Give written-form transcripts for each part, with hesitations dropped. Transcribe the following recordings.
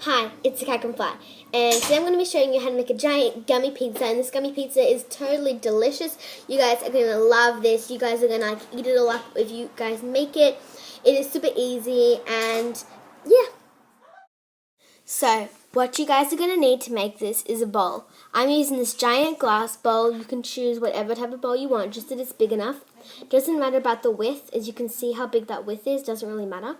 Hi, it's the Cat Can Fly, and today I'm going to be showing you how to make a giant gummy pizza, and this gummy pizza is totally delicious. You guys are going to love this. You guys are going to eat it all up if you guys make it. It is super easy, and yeah. So, what you guys are going to need to make this is a bowl. I'm using this giant glass bowl. You can choose whatever type of bowl you want, just that it's big enough. Doesn't matter about the width. As you can see how big that width is, doesn't really matter.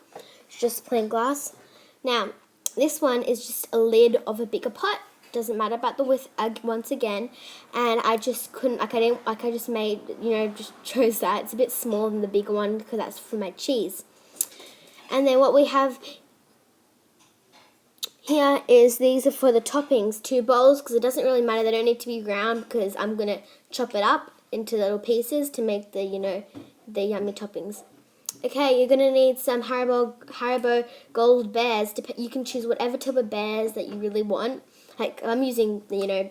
It's just plain glass. Now, this one is just a lid of a bigger pot. Doesn't matter about the width once again. And I just couldn't, I just made, just chose that. It's a bit smaller than the bigger one because that's for my cheese. And then what we have here is, these are for the toppings, 2 bowls, because it doesn't really matter. They don't need to be round because I'm going to chop it up into little pieces to make the, the yummy toppings. Okay, you're going to need some Haribo Gold Bears. You can choose whatever type of bears that you really want. Like, I'm using the,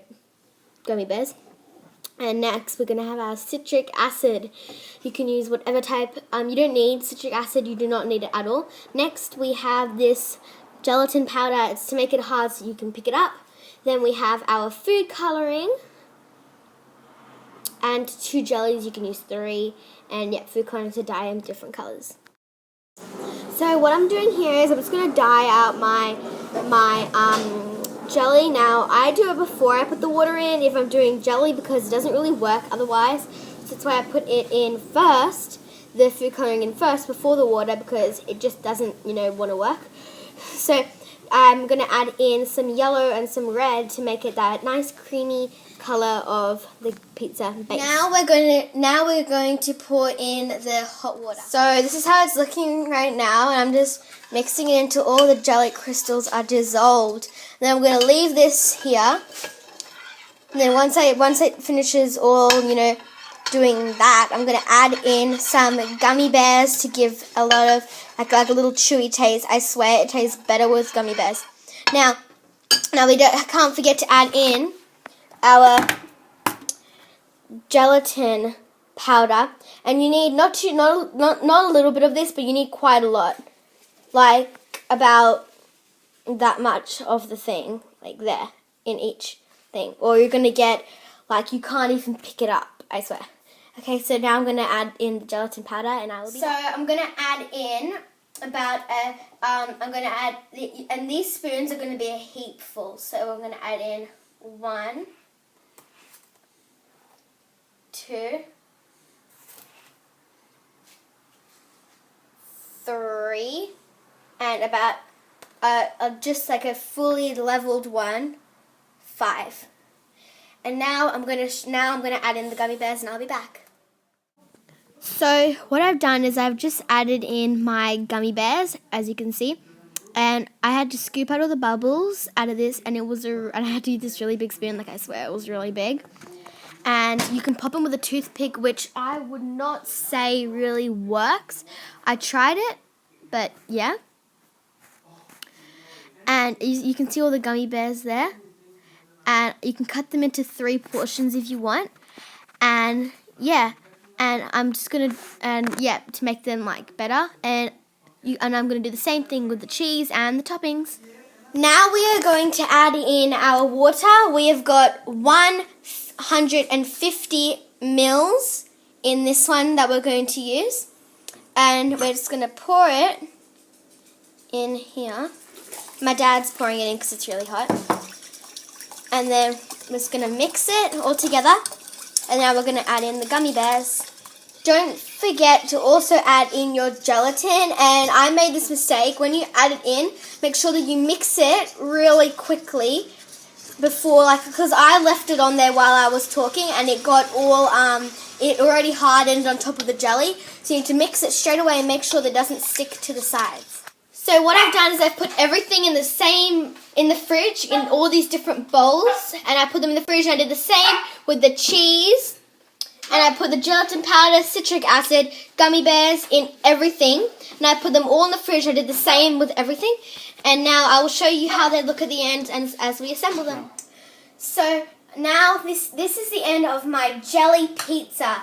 gummy bears. And next, we're going to have our citric acid. You can use whatever type. You don't need citric acid. You do not need it at all. Next, we have this gelatin powder. It's to make it hard so you can pick it up. Then we have our food coloring. And 2 jellies. You can use 3. And yeah, food coloring to dye in different colors. So what I'm doing here is I'm just going to dye out my jelly. Now, I do it before I put the water in if I'm doing jelly because it doesn't really work otherwise. So that's why I put it in first, the food coloring in first before the water, because it just doesn't, want to work. So I'm going to add in some yellow and some red to make it that nice creamy color of the pizza base. Now we're going to pour in the hot water. So this is how it's looking right now, and I'm just mixing it until all the jelly crystals are dissolved. Then I'm going to leave this here. And then once it finishes all, doing that, I'm going to add in some gummy bears to give a lot of like a little chewy taste. I swear it tastes better with gummy bears. Now we can't forget to add in our gelatin powder, and you need not a little bit of this, but you need quite a lot, like about that much of the thing, like there in each thing, or you're gonna get like you can't even pick it up. I swear. Okay, so now I'm gonna add in the gelatin powder, and I will be. So I'm gonna add in about and these spoons are gonna be a heap full. So I'm gonna add in 1, 2, 3, and about just like a fully leveled one, 5. And now I'm gonna add in the gummy bears, and I'll be back. So what I've done is I've just added in my gummy bears, as you can see, and I had to scoop out all the bubbles out of this, and and I had to use this really big spoon, like I swear it was really big. And you can pop them with a toothpick, which I would not say really works. I tried it, but yeah. And you can see all the gummy bears there. And you can cut them into 3 portions if you want. And yeah, and I'm just going to make them like better. And I'm going to do the same thing with the cheese and the toppings. Now we are going to add in our water. We have got 150 mils in this one that we're going to use. And we're just going to pour it in here. My dad's pouring it in because it's really hot. And then I'm just going to mix it all together. And now we're going to add in the gummy bears. Don't forget to also add in your gelatin. And I made this mistake. When you add it in, make sure that you mix it really quickly before, because I left it on there while I was talking, and it got all, it already hardened on top of the jelly. So you need to mix it straight away and make sure that it doesn't stick to the sides. So what I've done is I've put everything in the fridge in all these different bowls, and I put them in the fridge, and I did the same with the cheese, and I put the gelatin powder, citric acid, gummy bears in everything, and I put them all in the fridge. I did the same with everything, and now I will show you how they look at the end and as we assemble them. So now this is the end of my jelly pizza.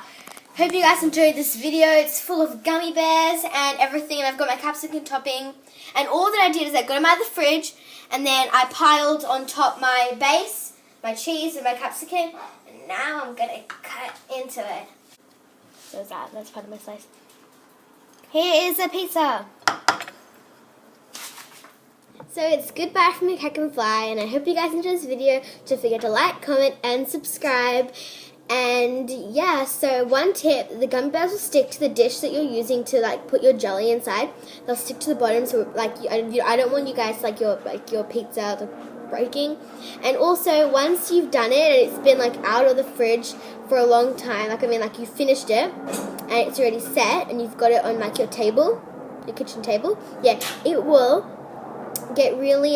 Hope you guys enjoyed this video. It's full of gummy bears and everything, and I've got my capsicum topping. And all that I did is I got them out of the fridge, and then I piled on top my base, my cheese and my capsicum, and now I'm going to cut into it. So that's part of my slice. Here is a pizza. So it's goodbye from the Cake and Fly, and I hope you guys enjoyed this video. Don't forget to like, comment, and subscribe. And yeah, so one tip, the gummy bears will stick to the dish that you're using to like put your jelly inside. They'll stick to the bottom, so like I don't want you guys like your pizza breaking. And also, once you've done it and it's been like out of the fridge for a long time, like you finished it and it's already set and you've got it on like your table, your kitchen table, yeah, it will get really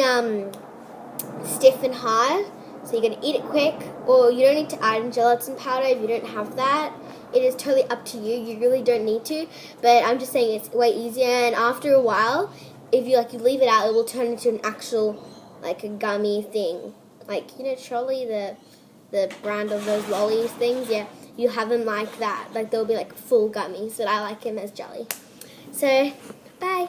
stiff and hard. So you're going to eat it quick, or you don't need to add in gelatin powder if you don't have that. It is totally up to you. You really don't need to, but I'm just saying it's way easier. And after a while, if you leave it out, it will turn into an actual like a gummy thing. Like, you know, Trolley, the brand of those lollies things. Yeah, you have them like that. Like they'll be like full gummies, but I like them as jelly. So, bye.